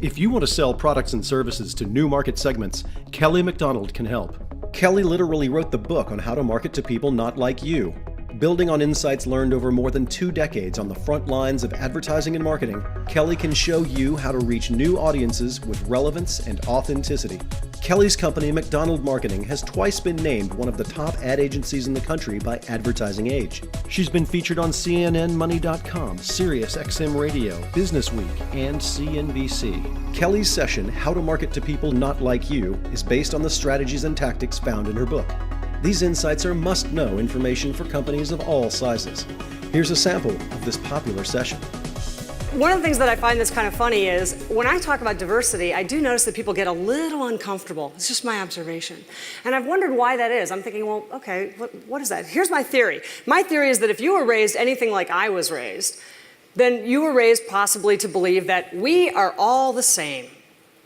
If you want to sell products and services to new market segments, Kelly McDonald can help. Kelly literally wrote the book on how to market to people not like you. Building on insights learned over more than 2 decades on the front lines of advertising and marketing, Kelly can show you how to reach new audiences with relevance and authenticity. Kelly's company, McDonald Marketing, has twice been named one of the top ad agencies in the country by Advertising Age. She's been featured on CNNMoney.com, SiriusXM Radio, Businessweek, and CNBC. Kelly's session, How to Market to People Not Like You, is based on the strategies and tactics found in her book. These insights are must-know information for companies of all sizes. Here's a sample of this popular session. One of the things that I find that's kind of funny is when I talk about diversity, I do notice that people get a little uncomfortable. It's just my observation. And I've wondered why that is. I'm thinking, well, okay, what is that? Here's my theory. My theory is that if you were raised anything like I was raised, then you were raised possibly to believe that we are all the same.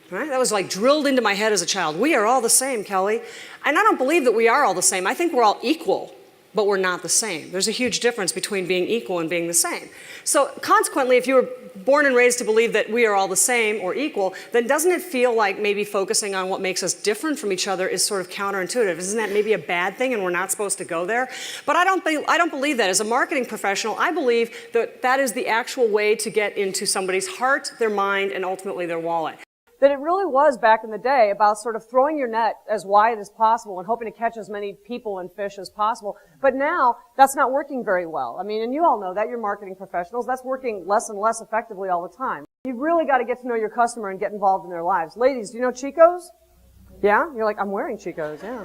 Right? That was like drilled into my head as a child. We are all the same, Kelly. And I don't believe that we are all the same. I think we're all equal, but we're not the same. There's a huge difference between being equal and being the same. So consequently, if you were born and raised to believe that we are all the same or equal, then doesn't it feel like maybe focusing on what makes us different from each other is sort of counterintuitive? Isn't that maybe a bad thing and we're not supposed to go there? But I don't believe that. As a marketing professional, I believe that that is the actual way to get into somebody's heart, their mind, and ultimately their wallet. That it really was back in the day about sort of throwing your net as wide as possible and hoping to catch as many people and fish as possible. But now, that's not working very well. I mean, and you all know that, you're marketing professionals, that's working less and less effectively all the time. You've really got to get to know your customer and get involved in their lives. Ladies, do you know Chico's? Yeah? You're like, I'm wearing Chico's, yeah.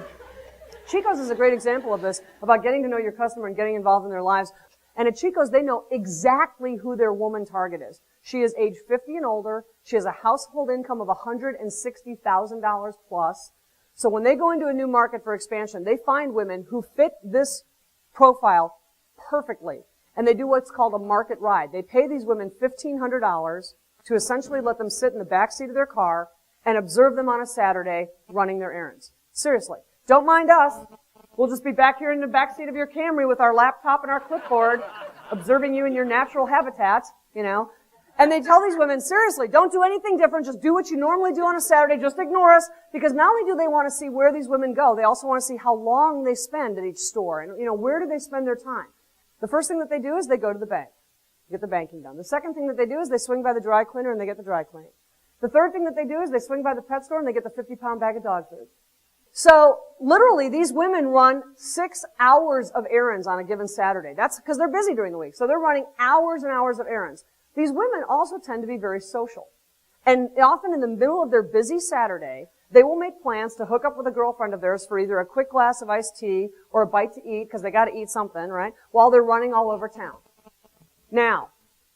Chico's is a great example of this, about getting to know your customer and getting involved in their lives. And at Chico's, they know exactly who their woman target is. She is age 50 and older. She has a household income of $160,000 plus. So when they go into a new market for expansion, they find women who fit this profile perfectly. And they do what's called a market ride. They pay these women $1,500 to essentially let them sit in the back seat of their car and observe them on a Saturday running their errands. Seriously. Don't mind us. We'll just be back here in the back seat of your Camry with our laptop and our clipboard, observing you in your natural habitat, you know. And they tell these women, seriously, don't do anything different. Just do what you normally do on a Saturday. Just ignore us. Because not only do they want to see where these women go, they also want to see how long they spend at each store. And, you know, where do they spend their time? The first thing that they do is they go to the bank, get the banking done. The second thing that they do is they swing by the dry cleaner and they get the dry cleaning. The third thing that they do is they swing by the pet store and they get the 50-pound bag of dog food. So, literally, these women run 6 hours of errands on a given Saturday. That's because they're busy during the week. So they're running hours and hours of errands. These women also tend to be very social. And often in the middle of their busy Saturday, they will make plans to hook up with a girlfriend of theirs for either a quick glass of iced tea or a bite to eat, because they got to eat something, right, while they're running all over town. Now,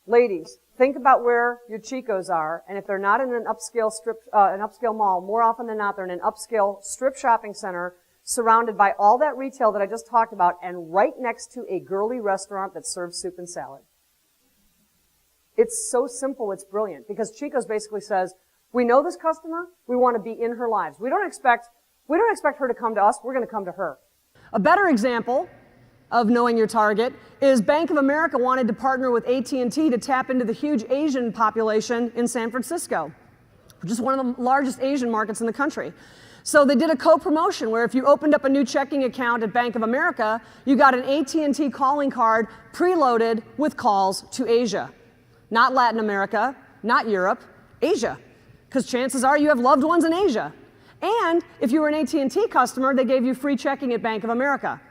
ladies, think about where your Chicos are, and if they're not in an upscale mall, more often than not, they're in an upscale strip shopping center surrounded by all that retail that I just talked about and right next to a girly restaurant that serves soup and salad. It's so simple, it's brilliant, because Chico's basically says, we know this customer, we want to be in her lives. We don't expect her to come to us, we're going to come to her. A better example of knowing your target is Bank of America wanted to partner with AT&T to tap into the huge Asian population in San Francisco, which is one of the largest Asian markets in the country. So they did a co-promotion where if you opened up a new checking account at Bank of America, you got an AT&T calling card preloaded with calls to Asia. Not Latin America, not Europe, Asia. Because chances are you have loved ones in Asia. And if you were an AT&T customer, they gave you free checking at Bank of America.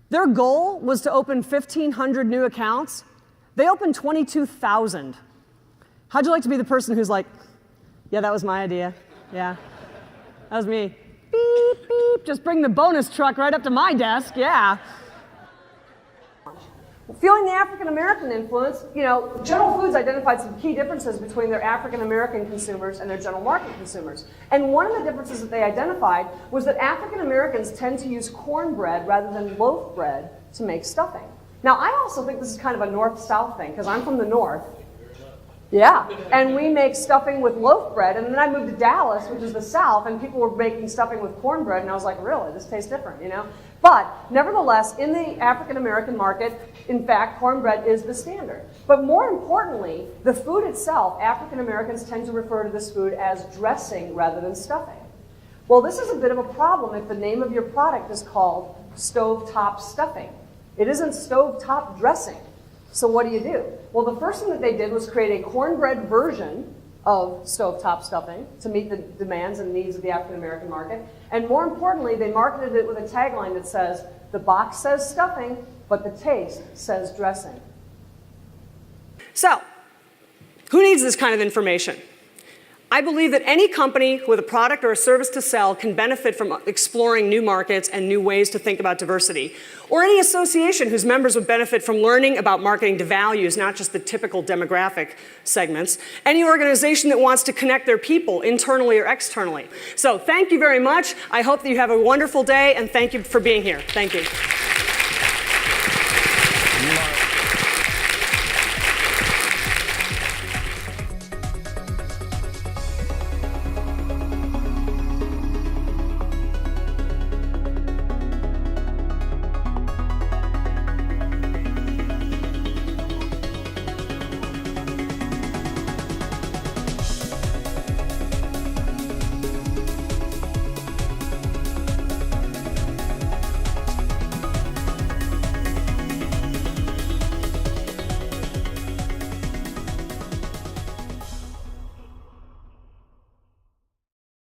Their goal was to open 1,500 new accounts. They opened 22,000. How'd you like to be the person who's like, yeah, that was my idea. Yeah, that was me. Beep, beep, just bring the bonus truck right up to my desk, yeah. Feeling the African-American influence, you know, General Foods identified some key differences between their African-American consumers and their general market consumers. And one of the differences that they identified was that African-Americans tend to use cornbread rather than loaf bread to make stuffing. Now, I also think this is kind of a north-south thing, because I'm from the north. Yeah, and we make stuffing with loaf bread, and then I moved to Dallas, which is the South, and people were making stuffing with cornbread, and I was like, really, this tastes different, you know? But nevertheless, in the African-American market, in fact, cornbread is the standard. But more importantly, the food itself, African-Americans tend to refer to this food as dressing rather than stuffing. Well, this is a bit of a problem if the name of your product is called stovetop stuffing. It isn't stovetop dressing. So what do? Well, the first thing that they did was create a cornbread version of stovetop stuffing to meet the demands and needs of the African-American market. And more importantly, they marketed it with a tagline that says, the box says stuffing, but the taste says dressing. So, who needs this kind of information? I believe that any company with a product or a service to sell can benefit from exploring new markets and new ways to think about diversity. Or any association whose members would benefit from learning about marketing to values, not just the typical demographic segments. Any organization that wants to connect their people internally or externally. So thank you very much. I hope that you have a wonderful day, and thank you for being here. Thank you.